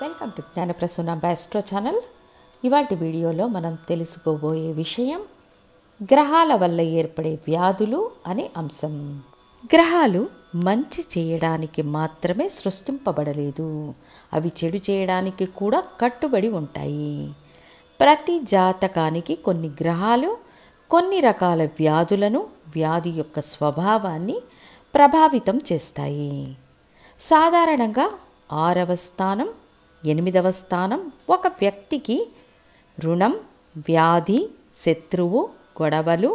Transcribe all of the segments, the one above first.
Welcome to Gnanaprasuna బెస్ట్రో channel. ఇవాటి వీడియోలో మనం తెలుసుకోబోయే విషయం గ్రహాల వల్ల ఏర్పడే వ్యాధులు అనే అంశం. గ్రహాలు మంచి చేయడానికి మాత్రమే సృష్టింపబడలేదు, అవి చెడు చేయడానికి కూడా కట్టుబడి ఉంటాయి. ప్రతి జాతకానికి కొన్ని గ్రహాలు కొన్ని రకాల వ్యాధులను, వ్యాధి యొక్క స్వభావాన్ని ప్రభావితం చేస్తాయి. సాధారణంగా 6వ స్థానం, 8వ స్థానం ఒక వ్యక్తికి రుణం, వ్యాధి, శత్రువు, గొడవలు,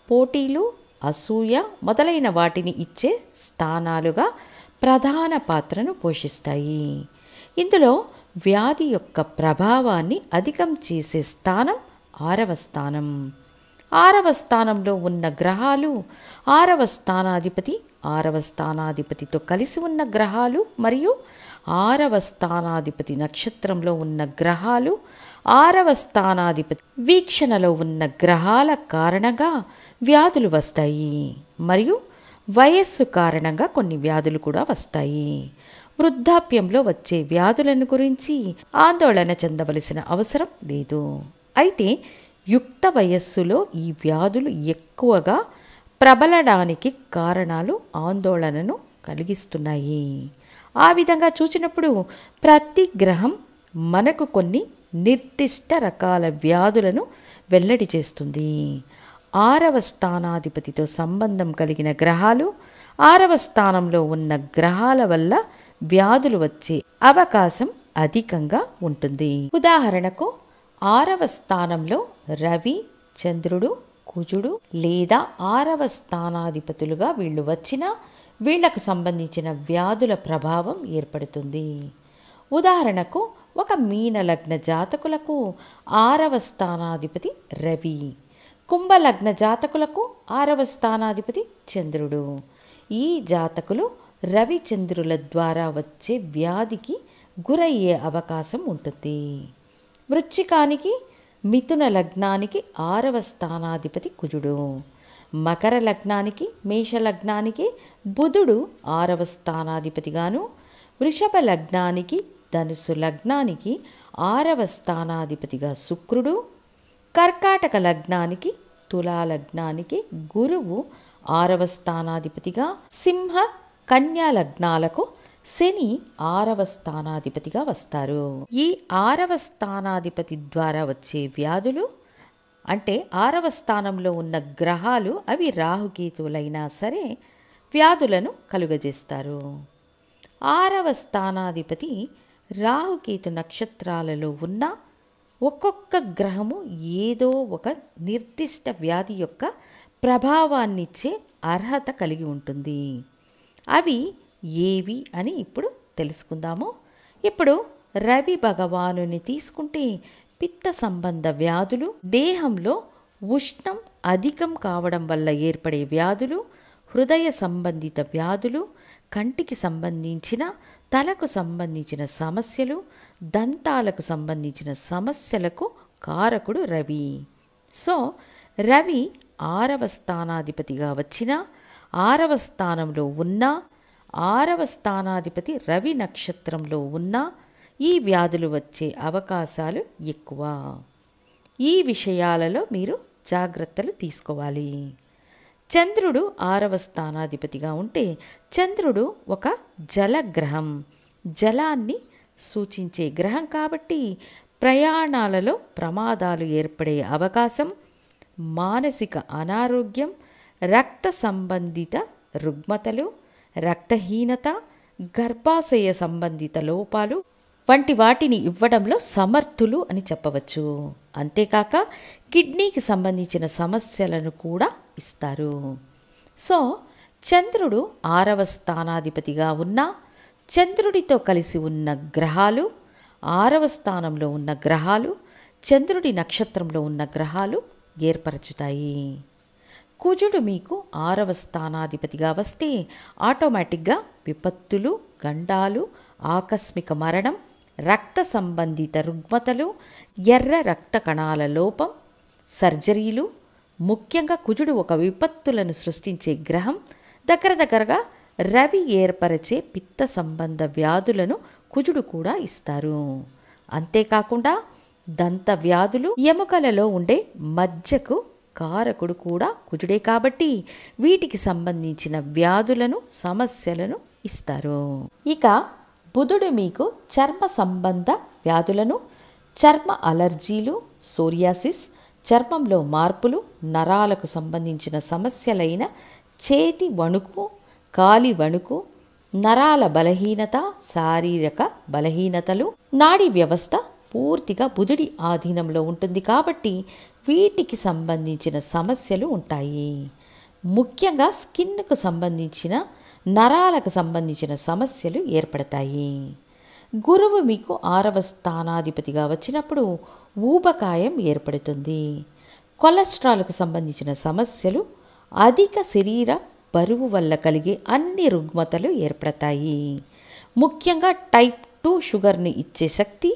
పోటీలు, అసూయ మొదలైన వాటిని ఇచ్చే స్థానాలుగా ప్రధాన పాత్రను పోషిస్తాయి. ఇందులో వ్యాధి యొక్క ప్రభావాన్ని అధికం చేసే స్థానం 6వ స్థానం. 6వ స్థానంలో ఉన్న గ్రహాలు, 6వ స్థానాధిపతి, 6వ స్థానాధిపతితో కలిసి ఉన్న గ్రహాలు మరియు 6వ స్థానాధిపతి నక్షత్రంలో ఉన్న గ్రహాలు, 6వ స్థానాధిపతి వీక్షణలో ఉన్న గ్రహాల కారణంగా వ్యాధులు వస్తాయి మరియు వయస్సు కారణంగా కొన్ని వ్యాధులు కూడా వస్తాయి. వృద్ధాప్యంలో వచ్చే వ్యాధులను గురించి ఆందోళన చెందవలసిన అవసరం లేదు. అయితే యుక్త వయస్సులో ఈ వ్యాధులు ఎక్కువగా ప్రబలడానికి కారణాలు ఆందోళనను కలిగిస్తున్నాయి. ఆ విధంగా చూసినప్పుడు ప్రతి గ్రహం మనకు కొన్ని నిర్దిష్ట రకాల వ్యాధులను వెల్లడి చేస్తుంది. 6వ స్థానాధిపతితో సంబంధం కలిగిన గ్రహాలు, 6వ స్థానంలో ఉన్న గ్రహాల వల్ల వ్యాధులు వచ్చే అవకాశం అధికంగా ఉంటుంది. ఉదాహరణకు 6వ స్థానంలో రవి, చంద్రుడు, కుజుడు లేదా 6వ స్థానాధిపతులుగా వీళ్ళు వచ్చినా వీళ్లకు సంబంధించిన వ్యాధుల ప్రభావం ఏర్పడుతుంది. ఉదాహరణకు ఒక మీన లగ్న జాతకులకు 6వ స్థానాధిపతి రవి, కుంభ లగ్న జాతకులకు 6వ స్థానాధిపతి చంద్రుడు. ఈ జాతకులు రవి చంద్రుల ద్వారా వచ్చే వ్యాధికి గురయ్యే అవకాశం ఉంటుంది. వృశ్చికానికి, మిథున లగ్నానికి 6వ స్థానాధిపతి కుజుడు, మకర లగ్నానికి, మేష లగ్నానికి బుధుడు 6వ స్థానాధిపతిగాను, వృషభ లగ్నానికి, ధనుసు లగ్నానికి 6వ స్థానాధిపతిగా శుక్రుడు, కర్కాటక లగ్నానికి, తులా లగ్నానికి గురువు 6వ స్థానాధిపతిగా, సింహ, కన్యా లగ్నాలకు శని 6వ స్థానాధిపతిగా వస్తారు. ఈ 6వ స్థానాధిపతి ద్వారా వచ్చే వ్యాధులు అంటే 6వ స్థానంలో ఉన్న గ్రహాలు అవి రాహుకేతువులైనా సరే వ్యాధులను కలుగజేస్తారు. 6వ స్థానాధిపతి రాహుకేతు నక్షత్రాలలో ఉన్న ఒక్కొక్క గ్రహము ఏదో ఒక నిర్దిష్ట వ్యాధి యొక్క ప్రభావాన్నిచ్చే అర్హత కలిగి ఉంటుంది. అవి ఏవి అని ఇప్పుడు తెలుసుకుందాము. ఇప్పుడు రవి భగవానుని తీసుకుంటే పిత్త సంబంధ వ్యాధులు, దేహంలో ఉష్ణం అధికం కావడం వల్ల ఏర్పడే వ్యాధులు, హృదయ సంబంధిత వ్యాధులు, కంటికి సంబంధించిన, తలకు సంబంధించిన సమస్యలు, దంతాలకు సంబంధించిన సమస్యలకు కారకుడు రవి. సో రవి 6వ స్థానాధిపతిగా వచ్చిన, 6వ స్థానంలో ఉన్న, 6వ స్థానాధిపతి రవి నక్షత్రంలో ఉన్న ఈ వ్యాధులు వచ్చే అవకాశాలు ఎక్కువ. ఈ విషయాలలో మీరు జాగ్రత్తలు తీసుకోవాలి. చంద్రుడు 6వ స్థానాధిపతిగా ఉంటే చంద్రుడు ఒక జలగ్రహం, జలాన్ని సూచించే గ్రహం కాబట్టి ప్రయాణాలలో ప్రమాదాలు ఏర్పడే అవకాశం, మానసిక అనారోగ్యం, రక్త సంబంధిత రుగ్మతలు, రక్తహీనత, గర్భాశయ సంబంధిత లోపాలు వంటి వాటిని ఇవ్వడంలో సమర్థులు అని చెప్పవచ్చు. అంతేకాక కిడ్నీకి సంబంధించిన సమస్యలను కూడా ఇస్తారు. సో చంద్రుడు 6వ స్థానాధిపతిగా ఉన్న, చంద్రుడితో కలిసి ఉన్న గ్రహాలు, 6వ స్థానంలో ఉన్న గ్రహాలు, చంద్రుడి నక్షత్రంలో ఉన్న గ్రహాలు ఏర్పరచుతాయి. కుజుడు మీకు 6వ స్థానాధిపతిగా వస్తే ఆటోమేటిక్గా విపత్తులు, గండాలు, ఆకస్మిక మరణం, రక్త సంబంధిత రుగ్మతలు, ఎర్ర రక్త కణాల లోపం, సర్జరీలు, ముఖ్యంగా కుజుడు ఒక విపత్తులను సృష్టించే గ్రహం, దగ్గరగా రవి ఏర్పరిచే పిత్త సంబంధ వ్యాధులను కుజుడు కూడా ఇస్తారు. అంతేకాకుండా దంత వ్యాధులు, ఎముకలలో ఉండే మజ్జకు కారకుడు కూడా కుజుడే కాబట్టి వీటికి సంబంధించిన వ్యాధులను, సమస్యలను ఇస్తారు. ఇక బుధుడు మీకు చర్మ సంబంధ వ్యాధులను, చర్మ అలర్జీలు, సోరియాసిస్, చర్మంలో మార్పులు, నరాలకు సంబంధించిన సమస్యలైన చేతి వణుకు, కాలి వణుకు, నరాల బలహీనత, శారీరక బలహీనతలు, నాడీ వ్యవస్థ పూర్తిగా బుధుడి ఆధీనంలో ఉంటుంది కాబట్టి వీటికి సంబంధించిన సమస్యలు ఉంటాయి. ముఖ్యంగా స్కిన్కు సంబంధించిన, నరాలకు సంబంధించిన సమస్యలు ఏర్పడతాయి. గురువు మీకు 6వ స్థానాధిపతిగా వచ్చినప్పుడు ఊబకాయం ఏర్పడుతుంది. కొలెస్ట్రాల్కు సంబంధించిన సమస్యలు, అధిక శరీర బరువు వల్ల కలిగే అన్ని రుగ్మతలు ఏర్పడతాయి. ముఖ్యంగా టైప్ 2 షుగర్ని ఇచ్చే శక్తి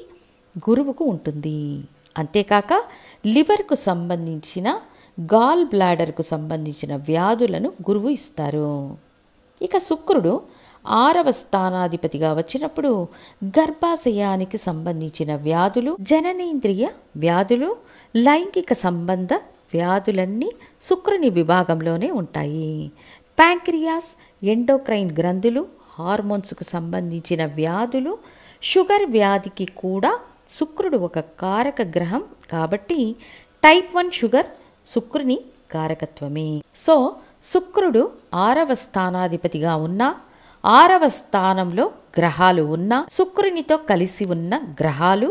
గురువుకు ఉంటుంది. అంతేకాక లివర్కు సంబంధించిన, గాల్ బ్లాడర్కు సంబంధించిన వ్యాధులను గురువు ఇస్తారు. ఇక శుక్రుడు 6వ స్థానాధిపతిగా వచ్చినప్పుడు గర్భాశయానికి సంబంధించిన వ్యాధులు, జననేంద్రియ వ్యాధులు, లైంగిక సంబంధ వ్యాధులన్నీ శుక్రుని విభాగంలోనే ఉంటాయి. ప్యాంక్రియాస్, ఎండోక్రైన్ గ్రంథులు, హార్మోన్స్కు సంబంధించిన వ్యాధులు, షుగర్ వ్యాధికి కూడా శుక్రుడు ఒక కారక గ్రహం కాబట్టి టైప్ 1 షుగర్ శుక్రుని కారకత్వమే. సో శుక్రుడు 6వ స్థానాధిపతిగా ఉన్న, 6వ స్థానంలో గ్రహాలు ఉన్న, శుక్రునితో కలిసి ఉన్న గ్రహాలు,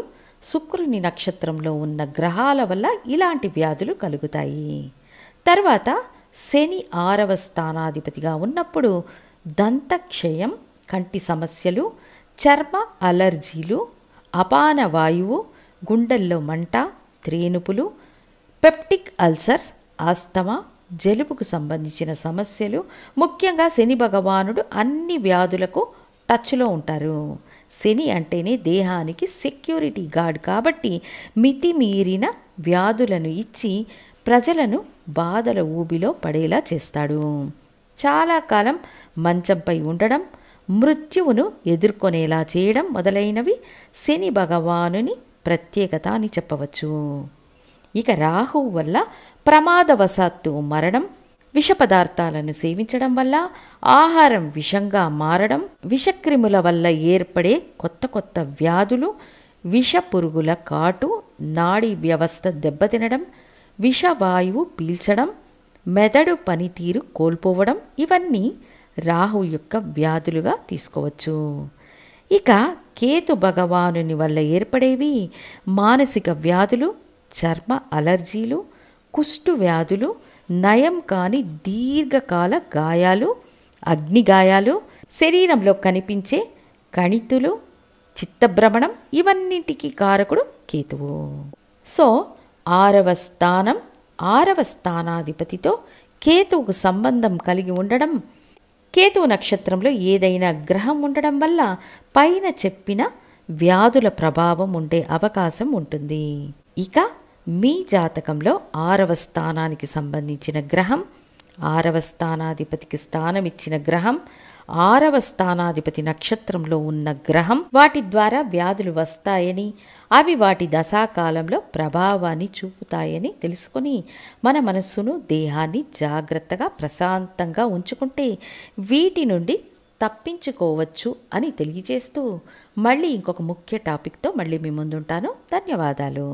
శుక్రుని నక్షత్రంలో ఉన్న గ్రహాల వల్ల ఇలాంటి వ్యాధులు కలుగుతాయి. తర్వాత శని 6వ స్థానాధిపతిగా ఉన్నప్పుడు దంతక్షయం, కంటి సమస్యలు, చర్మ అలర్జీలు, అపాన వాయువు, గుండెల్లో మంట, త్రేనుపులు, పెప్టిక్ అల్సర్స్, ఆస్తమా, జలుబుకు సంబంధించిన సమస్యలు. ముఖ్యంగా శని భగవానుడు అన్ని వ్యాధులకు టచ్లో ఉంటారు. శని అంటేనే దేహానికి సెక్యూరిటీ గార్డ్ కాబట్టి మితిమీరిన వ్యాధులను ఇచ్చి ప్రజలను బాధల ఊబిలో పడేలా చేస్తాడు. చాలా కాలం మంచంపై ఉండడం, మృత్యువును ఎదుర్కొనేలా చేయడం మొదలైనవి శని భగవానుని ప్రత్యేకత అని చెప్పవచ్చు. ఇక రాహువు వల్ల ప్రమాదవశాత్తు మరణం, విష పదార్థాలను సేవించడం వల్ల ఆహారం విషంగా మారడం, విషక్రిముల వల్ల ఏర్పడే కొత్త కొత్త వ్యాధులు, విష పురుగుల కాటు, నాడీ వ్యవస్థ దెబ్బతినడం, విషవాయువు పీల్చడం, మెదడు పనితీరు కోల్పోవడం ఇవన్నీ రాహు యొక్క వ్యాధులుగా తీసుకోవచ్చు. ఇక కేతు భగవానుని వల్ల ఏర్పడేవి మానసిక వ్యాధులు, చర్మ అలర్జీలు, కుష్టు వ్యాధులు, నయం కాని దీర్ఘకాల గాయాలు, అగ్నిగాయాలు, శరీరంలో కనిపించే కణితులు, చిత్తభ్రమణం ఇవన్నింటికి కారకుడు కేతువు. సో 6వ స్థానం, 6వ స్థానాధిపతితో కేతువుకు సంబంధం కలిగి ఉండడం, కేతువు నక్షత్రంలో ఏదైనా గ్రహం ఉండడం వల్ల పైన చెప్పిన వ్యాధుల ప్రభావం ఉండే అవకాశం ఉంటుంది. ఇక మీ జాతకంలో 6వ స్థానానికి సంబంధించిన గ్రహం, 6వ స్థానాధిపతికి స్థానం ఇచ్చిన గ్రహం, 6వ స్థానాధిపతి నక్షత్రంలో ఉన్న గ్రహం వాటి ద్వారా వ్యాధులు వస్తాయని, అవి వాటి దశాకాలంలో ప్రభావాన్ని చూపుతాయని తెలుసుకొని మన మనస్సును, దేహాన్ని జాగ్రత్తగా ప్రశాంతంగా ఉంచుకుంటే వీటి నుండి తప్పించుకోవచ్చు అని తెలియజేస్తూ మళ్ళీ ఇంకొక ముఖ్య టాపిక్తో మళ్ళీ మీ ముందుంటాను. ధన్యవాదాలు.